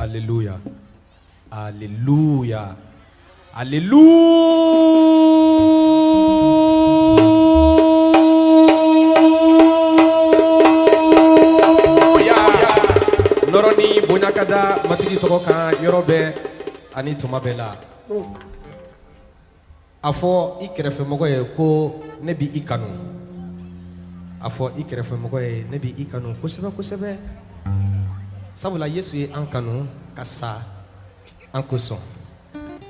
Alléluia. Alléluia. Alléluia. Noroni Bonyakada Matiki Tokoka Yorobe Ani Tumabela. Afo ikrefe mogoye ko nebi ikanu. Afo ikrefe mogoye nebi ikanu kusebe. Sabula Yesu ye ankanu kasa ankoson.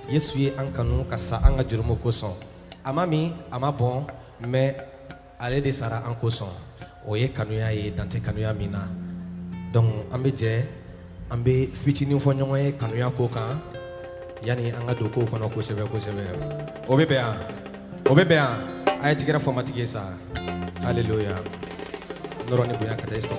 Yesu ye ankanu kasa anga jurumo koson. Amami amabon mais ale de sara ankoson. Oye kanuya ye dante kanuya mina. Donc ambeje ambe fitini fo nyonye kanuya ko kan. Yani anga doko kono kusebe. Obebea ayatikira formatike sa. Alléluia. Noroni buya kada eston.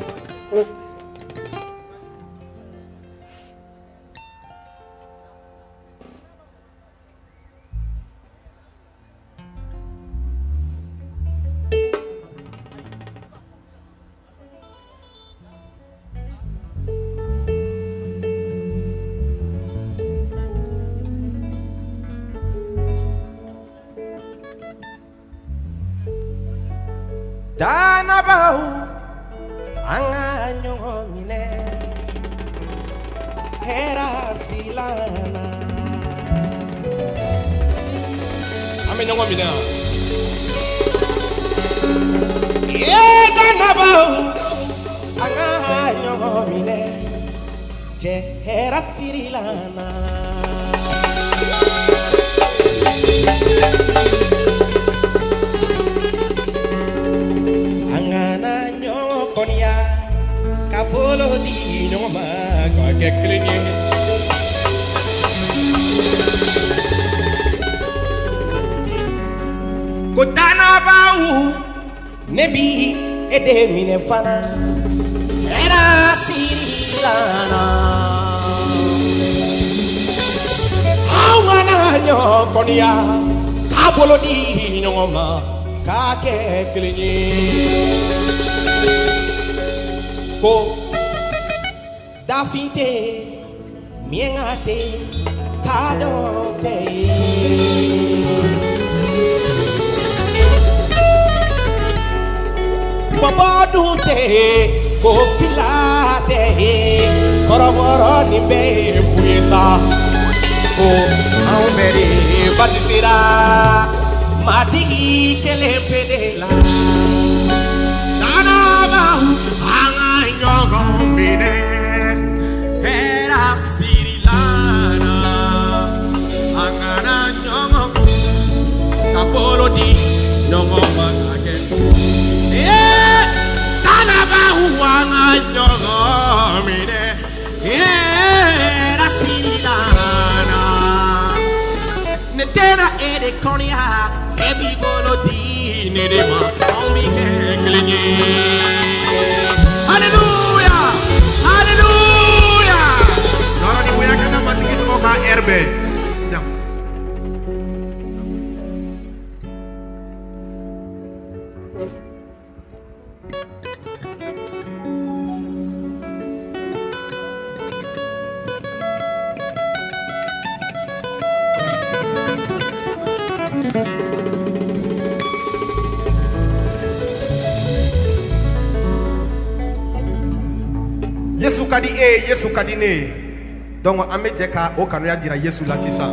Danabau anganyo mine hera silana amenyo mine danabau anganyo mine je hera silana Kapolo di nyoma kake klinye Kotana bau nebi ede mine fana era silana Awana nyokonia kapolo di nyoma kake klinye Ko dafinte miengate kadote Babadunte ko filate koroboro nimbe fuesa Ko aumere batisira matiki kelempedela Danaba Nyongomine era sirilana angana nyongom kapolo di nyongomake tanaba uanga nyongomine era sirilana netena ede konia ebi bolo di nedema ombi klenye Alléluia! Alléluia! Non, on dit que nous avons un herbe. Yesu kadi Yesu kadi ne. Donc amejeka o kanu ya dira Yesu la sisa.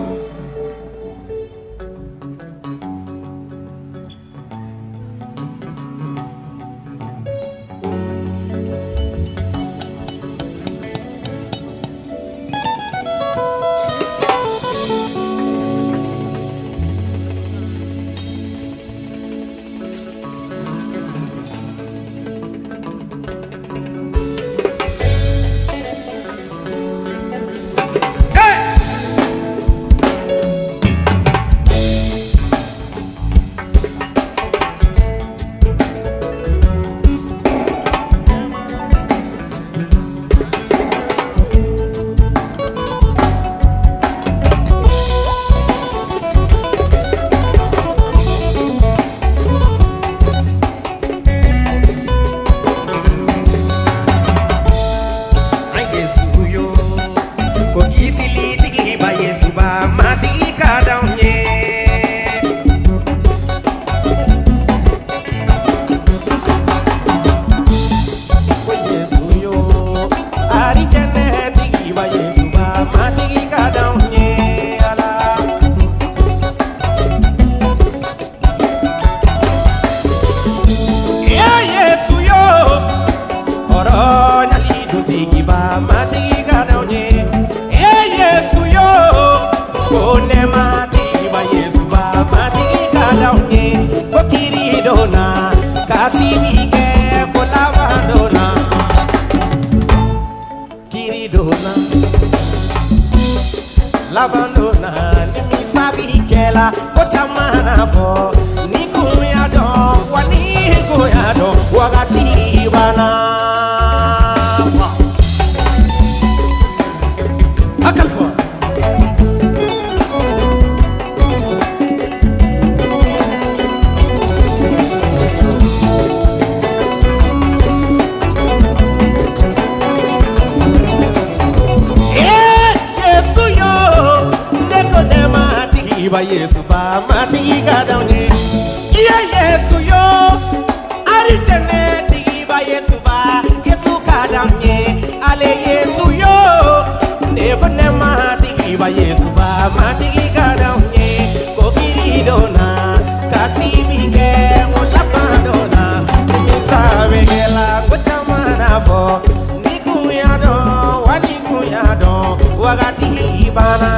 begela kotamana fo nikuya don wani kuya don wakati bana akalfo Iba Yesu ba mati gadawne iya Yesu yo ari tene iba Yesu ba Yesu kadamne ale Yesu yo nebone mati iba Yesu ba mati gadawne ko Kiri Don Nan kasibike olapandona sabe gela kotamana fo nikuya don wani kuya don wakati bana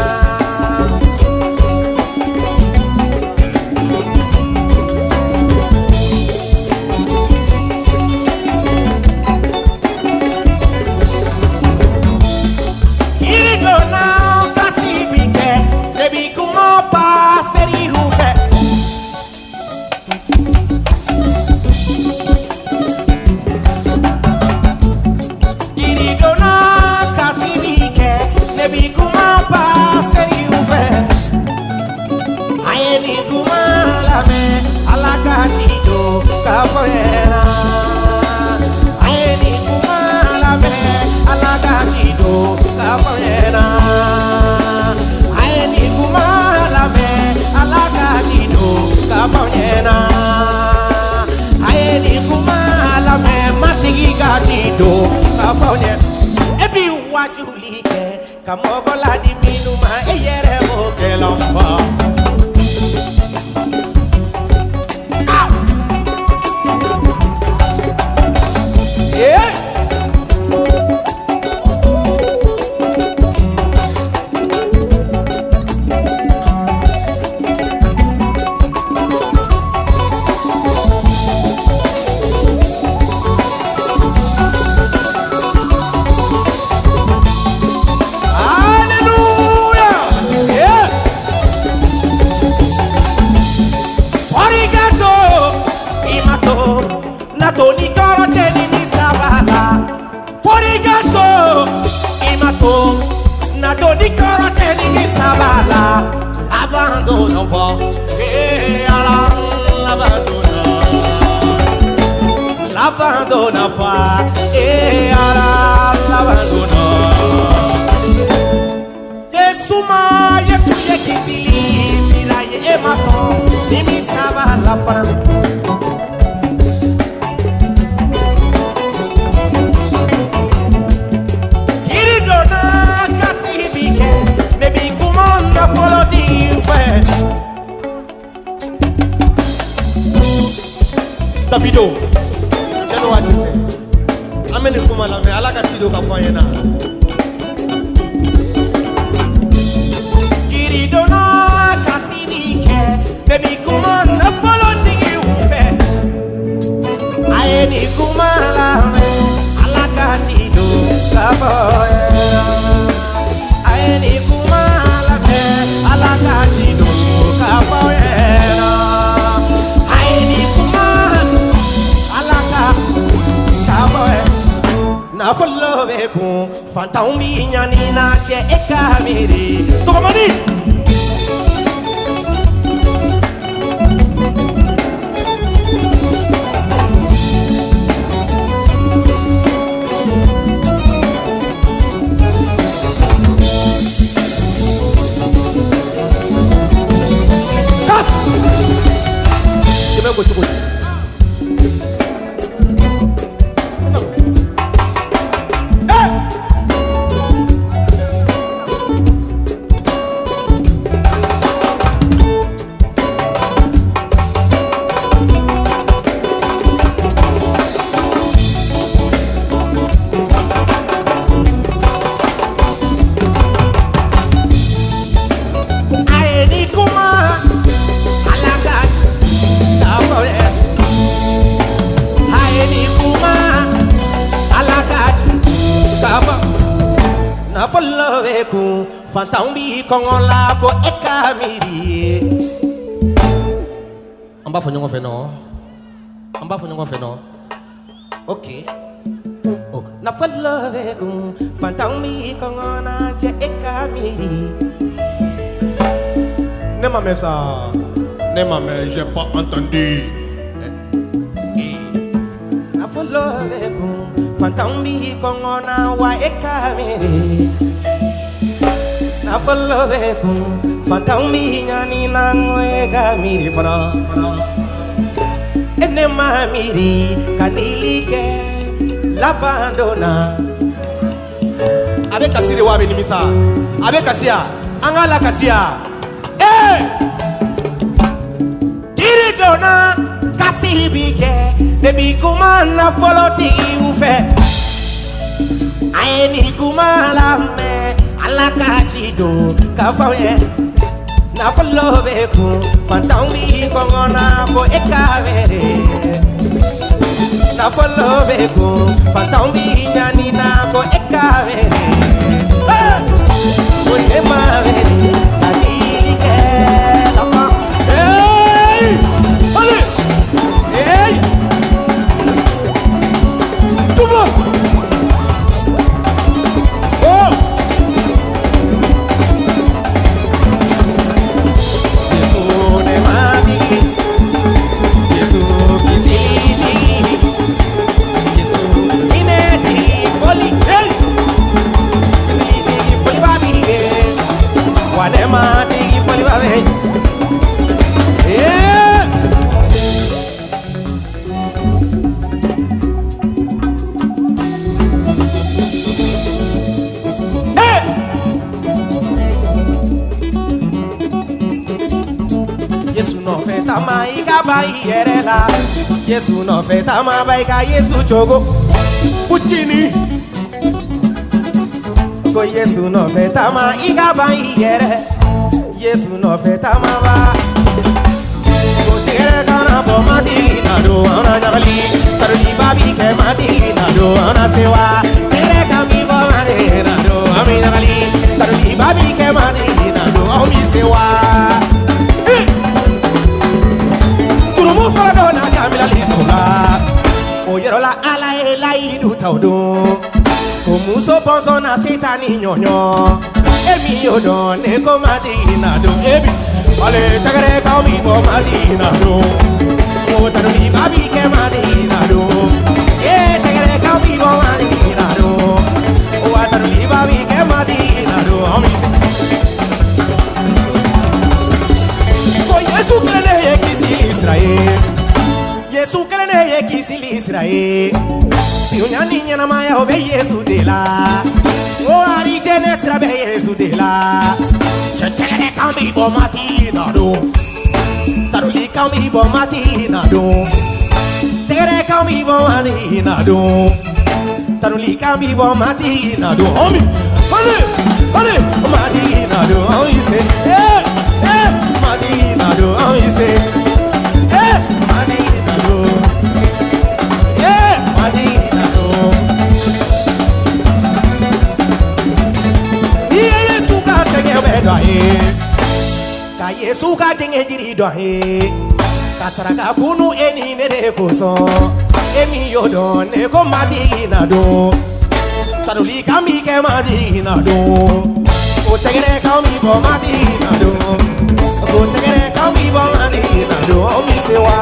Kamogola di minuma eyere okelomba L'abandona fa e ala l'abandona Yesuma Yesu yekizili sila ye emason Nimi saba la fana Kiri Don Nan kasibike Nebi kumanda follow the first Davido Jeno wachite Ameni kumala me alaka tido kafanyena Kiri Don Nan kasibike Baby kumana follow the ufe Ayeni kumala me alaka tido kafanyena Ayeni kumala me alaka tido kafanyena Na follow ku fantaumi nyani na ke ekamiri Tomani Kas Jeme go to Follow ku fantaumbi kongola ko ekamiri On va faire non. On va faire non. Ok. Oh, na follow vegu, fantaumi kongona je ekamiri. Ne m'a ça. Ne m'a j'ai pas entendu. Na follow vegu, fantaumi kongona wa ekamiri. Na follow vegu, fantaumi nyani nango ekamiri fana. Ene mamiri kanilike. L'abandonna avec Kassire wa benimisa avec Kassia angala Kassia Kiri Don Nan kasibike debi kumana poloti ufe aeni kumala me alakachido kafaye na follow ku fantaumi kongona ko ekavere na follow vegu, fantaumi nyani na ko ekavere. Une maveri, kanili ke lapa. Hey, allez, hey, tout le monde. Oh, Yesu ne mani, Yesu kizidi. Wadema tigi foli babe. Yeah. Hey. Yesu no feta maiga bai erela. Yesu no feta ma baiga Yesu chogo. Puccini. Ko Yesu no feta ma iga ba yere. Yesu no feta ma ba. Ko tere kana bo mati na do ana jabali. Taruli babi ke mati na do ana sewa. Tere kami bo mati na do ami jabali. Taruli babi ke mati na do ami sewa. Turumu fala do na kamila lisola. O yero la ala e la idu taudo. Omuso ponso na sitani nyonyo. Emi yodo ne ko madina do. Ebi ale tagare ka mi ko madina do. O tarumi babi ke madina do. E tagare ka mi ko madina do. O tarumi babi ke madina do. Ami se. Ko Yesu klene ye kisi Israel. Yesu klene ye kisi Israel. Si una niña na maya obe Yesu de la. O ari tenesra be Yesu de la. Je te kambi bo matina do. Taruli kambi bo matina do. Tere kambi bo matina do. Taruli kambi bo matina do. Omi, ale, matina do. Omi se, matina do. Omi se, matina do. Matina do. Yesu ka sege bedo he. Ka Yesu ka dinge diri do he. Ka saraka kunu eni nere koso. Emi yodo ne ko matina do. Taruli kami ke matina do. O tegere kami bo matina do. O tegere kami bo matina do. Mi sewa.